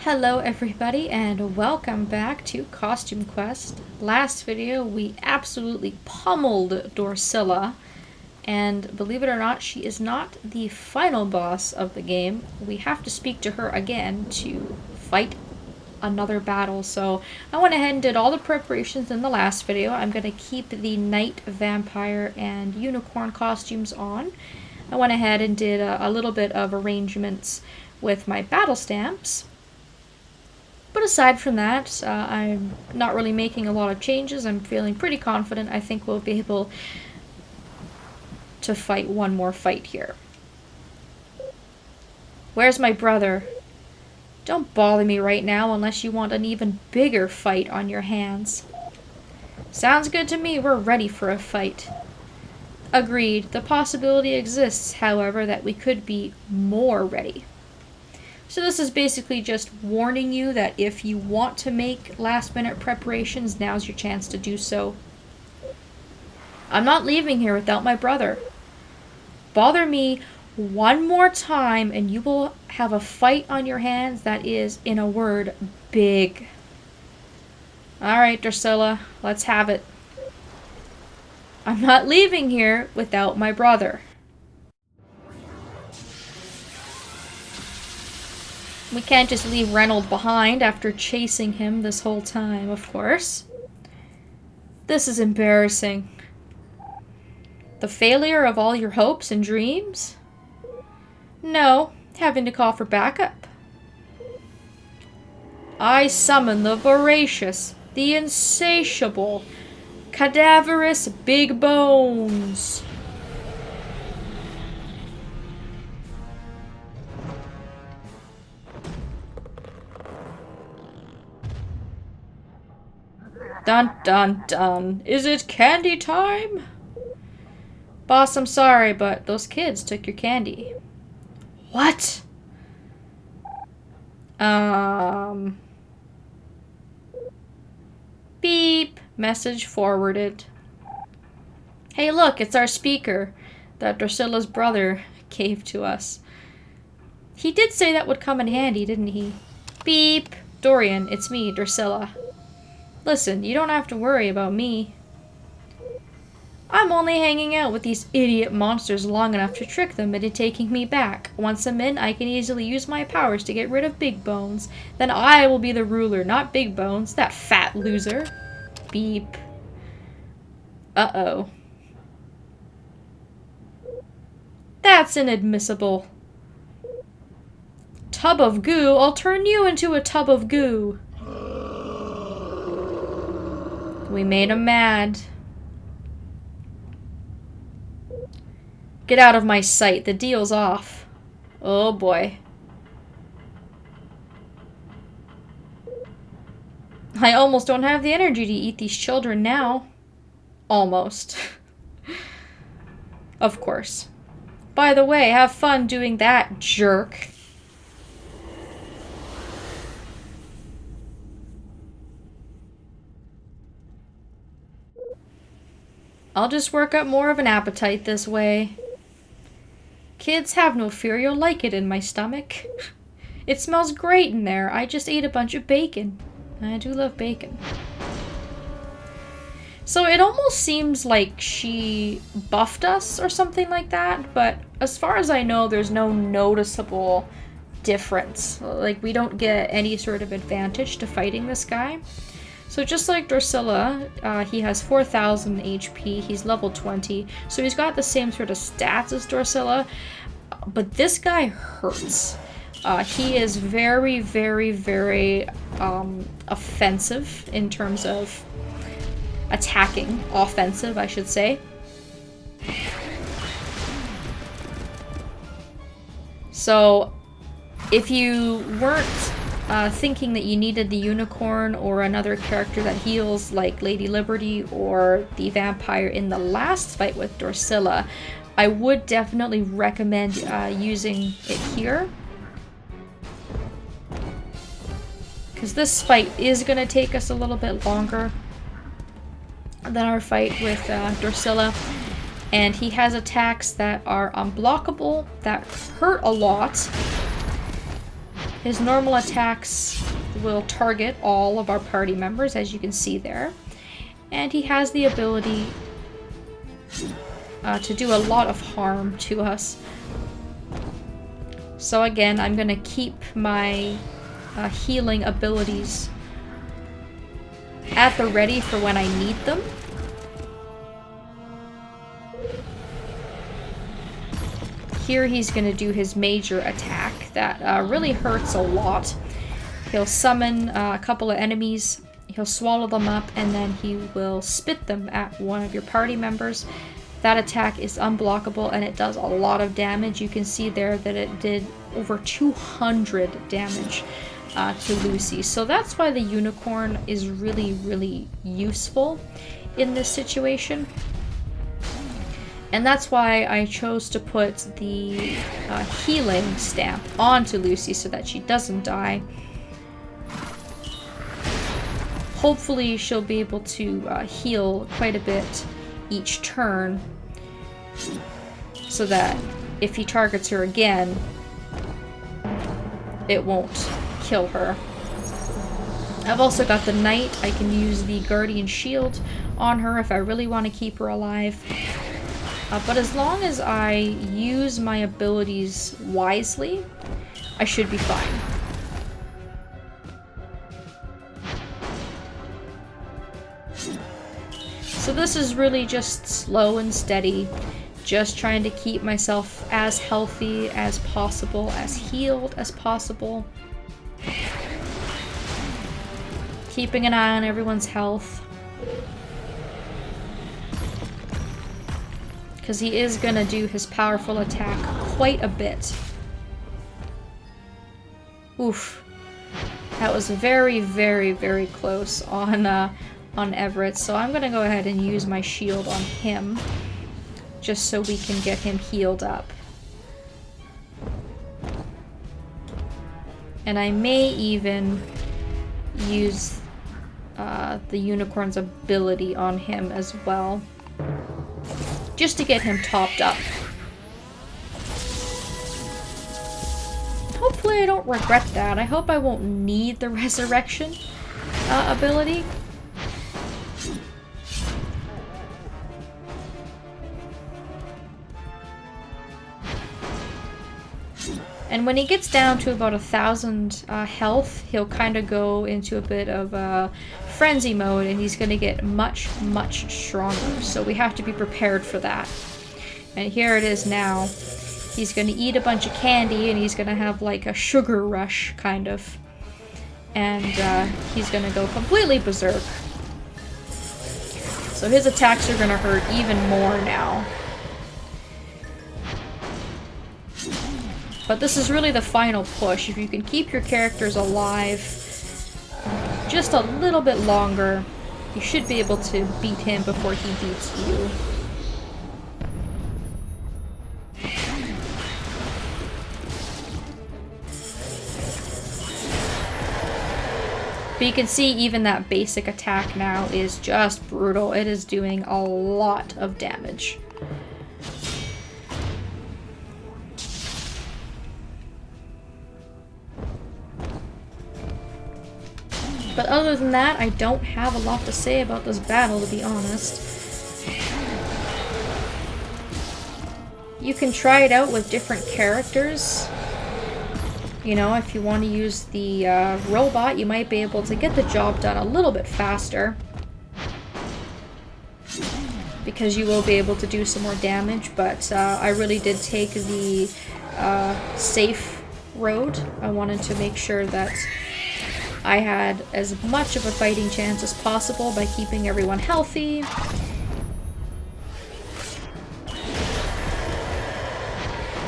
Hello everybody and welcome back to Costume Quest. Last video we absolutely pummeled Dorsilla, and believe it or not, she is not the final boss of the game. We have to speak to her again to fight another battle, so I went ahead and did all the preparations in the last video. I'm going to keep the knight, vampire, and unicorn costumes on. I went ahead and did a little bit of arrangements with my battle stamps. But aside from that, I'm not really making a lot of changes. I'm feeling pretty confident. I think we'll be able to fight one more fight here. Where's my brother? Don't bother me right now unless you want an even bigger fight on your hands. Sounds good to me. We're ready for a fight. Agreed. The possibility exists, however, that we could be more ready. So this is basically just warning you that if you want to make last-minute preparations, now's your chance to do so. I'm not leaving here without my brother. Bother me one more time and you will have a fight on your hands that is, in a word, big. Alright, Dorsilla, let's have it. I'm not leaving here without my brother. We can't just leave Reynold behind after chasing him this whole time, of course. This is embarrassing. The failure of all your hopes and dreams? No, having to call for backup. I summon the voracious, the insatiable, cadaverous Big Bones. Dun dun dun. Is it candy time? Boss, I'm sorry, but those kids took your candy. What? Beep. Message forwarded. Hey look, it's our speaker that Dorsilla's brother gave to us. He did say that would come in handy, didn't he? Beep. Dorian, it's me, Dorsilla. Listen, you don't have to worry about me. I'm only hanging out with these idiot monsters long enough to trick them into taking me back. Once I'm in, I can easily use my powers to get rid of Big Bones. Then I will be the ruler, not Big Bones, that fat loser. Beep. Uh-oh. That's inadmissible. Tub of goo? I'll turn you into a tub of goo. We made him mad. Get out of my sight. The deal's off. Oh boy. I almost don't have the energy to eat these children now. Almost. Of course. By the way, have fun doing that, jerk. I'll just work up more of an appetite this way. Kids, have no fear, you'll like it in my stomach. It smells great in there. I just ate a bunch of bacon. I do love bacon. So it almost seems like she buffed us or something like that, but as far as I know, there's no noticeable difference. Like, we don't get any sort of advantage to fighting this guy. So just like Dorsilla, he has 4,000 HP, he's level 20, so he's got the same sort of stats as Dorsilla, but this guy hurts. He is very, very, very offensive in terms of attacking. Offensive, I should say. So, if you weren't thinking that you needed the unicorn or another character that heals like Lady Liberty or the vampire in the last fight with Dorsilla, I would definitely recommend using it here. Because this fight is going to take us a little bit longer than our fight with Dorsilla. And he has attacks that are unblockable, that hurt a lot. His normal attacks will target all of our party members, as you can see there. And he has the ability to do a lot of harm to us. So again, I'm going to keep my healing abilities at the ready for when I need them. Here he's going to do his major attack that really hurts a lot. He'll summon a couple of enemies, he'll swallow them up, and then he will spit them at one of your party members. That attack is unblockable and it does a lot of damage. You can see there that it did over 200 damage to Lucy. So that's why the unicorn is really, really useful in this situation. And that's why I chose to put the healing stamp onto Lucy so that she doesn't die. Hopefully she'll be able to heal quite a bit each turn, so that if he targets her again, it won't kill her. I've also got the knight. I can use the guardian shield on her if I really want to keep her alive. But as long as I use my abilities wisely, I should be fine. So this is really just slow and steady, just trying to keep myself as healthy as possible, as healed as possible. Keeping an eye on everyone's health. Because he is going to do his powerful attack quite a bit. Oof. That was very, very, very close on Everett. So I'm going to go ahead and use my shield on him, just so we can get him healed up. And I may even use the unicorn's ability on him as well, just to get him topped up. Hopefully I don't regret that. I hope I won't need the resurrection ability. And when he gets down to about 1,000 health, he'll kind of go into a bit of frenzy mode, and he's going to get much, much stronger. So we have to be prepared for that. And here it is now. He's going to eat a bunch of candy, and he's going to have like a sugar rush, kind of. And he's going to go completely berserk. So his attacks are going to hurt even more now. But this is really the final push. If you can keep your characters alive just a little bit longer, you should be able to beat him before he beats you. But you can see even that basic attack now is just brutal. It is doing a lot of damage. But other than that, I don't have a lot to say about this battle, to be honest. You can try it out with different characters. You know, if you want to use the robot, you might be able to get the job done a little bit faster, because you will be able to do some more damage, but I really did take the safe road. I wanted to make sure that I had as much of a fighting chance as possible by keeping everyone healthy.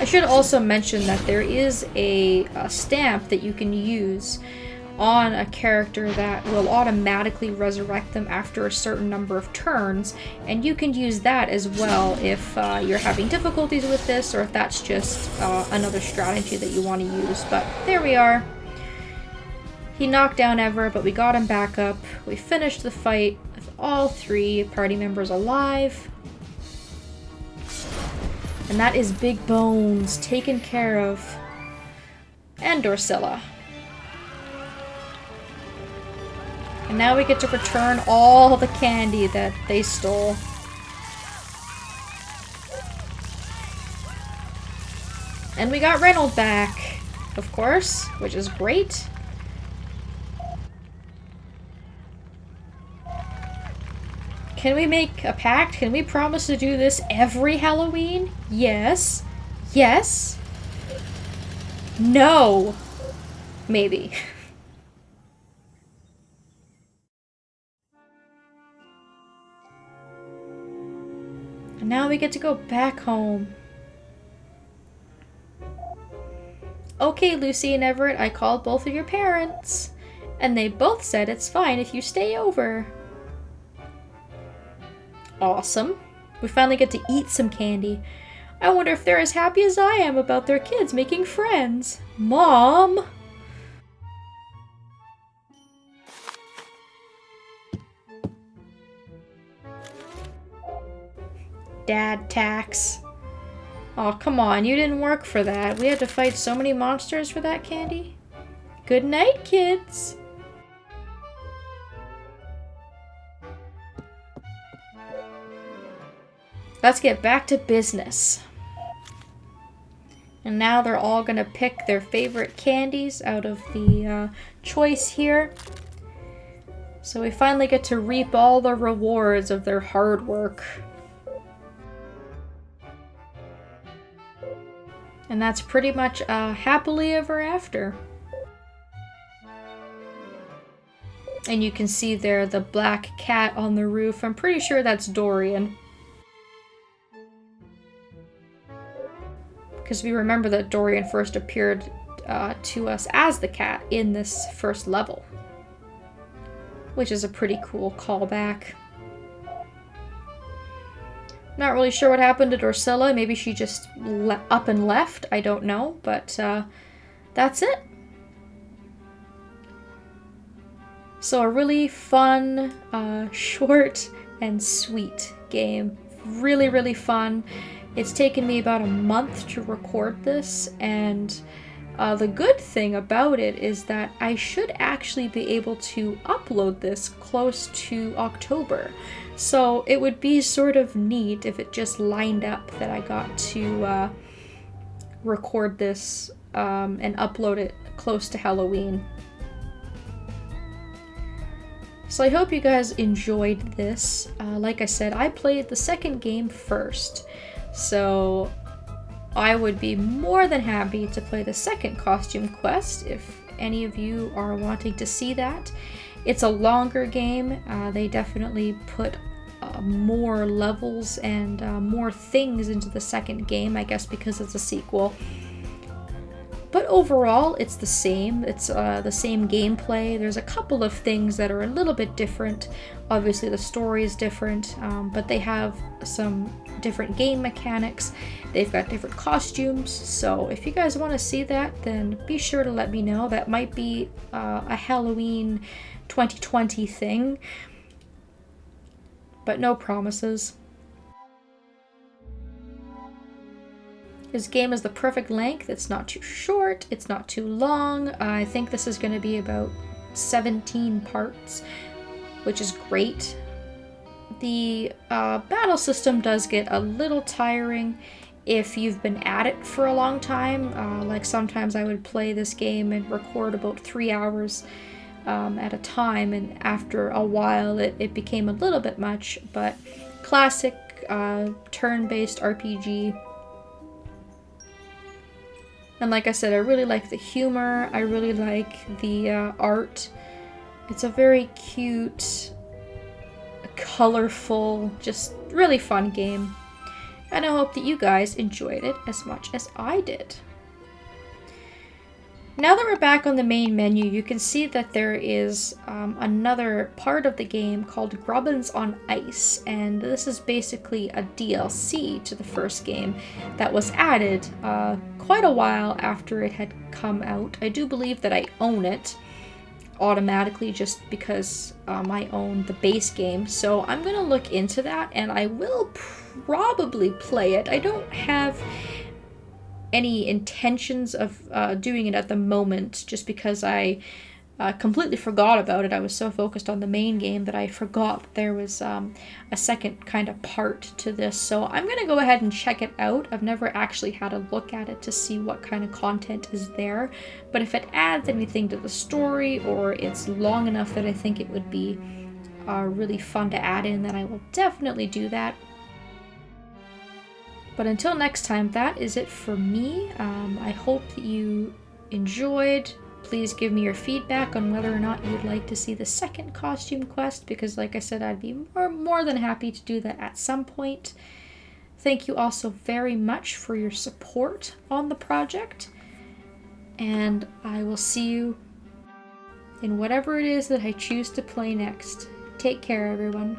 I should also mention that there is a stamp that you can use on a character that will automatically resurrect them after a certain number of turns, and you can use that as well if you're having difficulties with this, or if that's just another strategy that you want to use. But there we are. He knocked down Everett, but we got him back up. We finished the fight with all 3 party members alive. And that is Big Bones taken care of. And Dorsilla. And now we get to return all the candy that they stole. And we got Reynold back, of course, which is great. Can we make a pact? Can we promise to do this every Halloween? Yes. Yes. No. Maybe. And now we get to go back home. Okay, Lucy and Everett, I called both of your parents. And they both said it's fine if you stay over. Awesome. We finally get to eat some candy. I wonder if they're as happy as I am about their kids making friends. Mom! Dad tax. Oh, come on, you didn't work for that. We had to fight so many monsters for that candy. Good night, kids. Let's get back to business. And now they're all gonna pick their favorite candies out of the choice here. So we finally get to reap all the rewards of their hard work. And that's pretty much happily ever after. And you can see there the black cat on the roof. I'm pretty sure that's Dorian. Because we remember that Dorian first appeared to us as the cat in this first level. Which is a pretty cool callback. Not really sure what happened to Dorsilla. Maybe she just up and left. I don't know. But that's it. So a really fun, short and sweet game. Really, really fun. It's taken me about a month to record this, and the good thing about it is that I should actually be able to upload this close to October. So it would be sort of neat if it just lined up that I got to record this and upload it close to Halloween. So I hope you guys enjoyed this. Like I said, I played the second game first. So I would be more than happy to play the second costume quest if any of you are wanting to see that. It's a longer game. They definitely put more levels and more things into the second game, I guess because it's a sequel. But overall, it's the same. It's the same gameplay. There's a couple of things that are a little bit different. Obviously, the story is different, but they have some different game mechanics. They've got different costumes. So if you guys want to see that, then be sure to let me know. That might be a Halloween 2020 thing. But no promises. This game is the perfect length. It's not too short, it's not too long. I think this is going to be about 17 parts, which is great. The battle system does get a little tiring if you've been at it for a long time. Like sometimes I would play this game and record about 3 hours at a time, and after a while it became a little bit much, but classic turn-based RPG. And like I said, I really like the humor, I really like the art. It's a very cute, colorful, just really fun game. And I hope that you guys enjoyed it as much as I did. Now that we're back on the main menu, you can see that there is another part of the game called Grubbins on Ice, and this is basically a DLC to the first game that was added quite a while after it had come out. I do believe that I own it automatically just because I own the base game, so I'm going to look into that and I will probably play it. I don't have any intentions of doing it at the moment, just because I completely forgot about it. I was so focused on the main game that I forgot that there was a second kind of part to this. So I'm going to go ahead and check it out. I've never actually had a look at it to see what kind of content is there. But if it adds anything to the story, or it's long enough that I think it would be really fun to add in, then I will definitely do that. But until next time, that is it for me. I hope that you enjoyed. Please give me your feedback on whether or not you'd like to see the second costume quest, because like I said, I'd be more than happy to do that at some point. Thank you also very much for your support on the project, and I will see you in whatever it is that I choose to play next. Take care, everyone.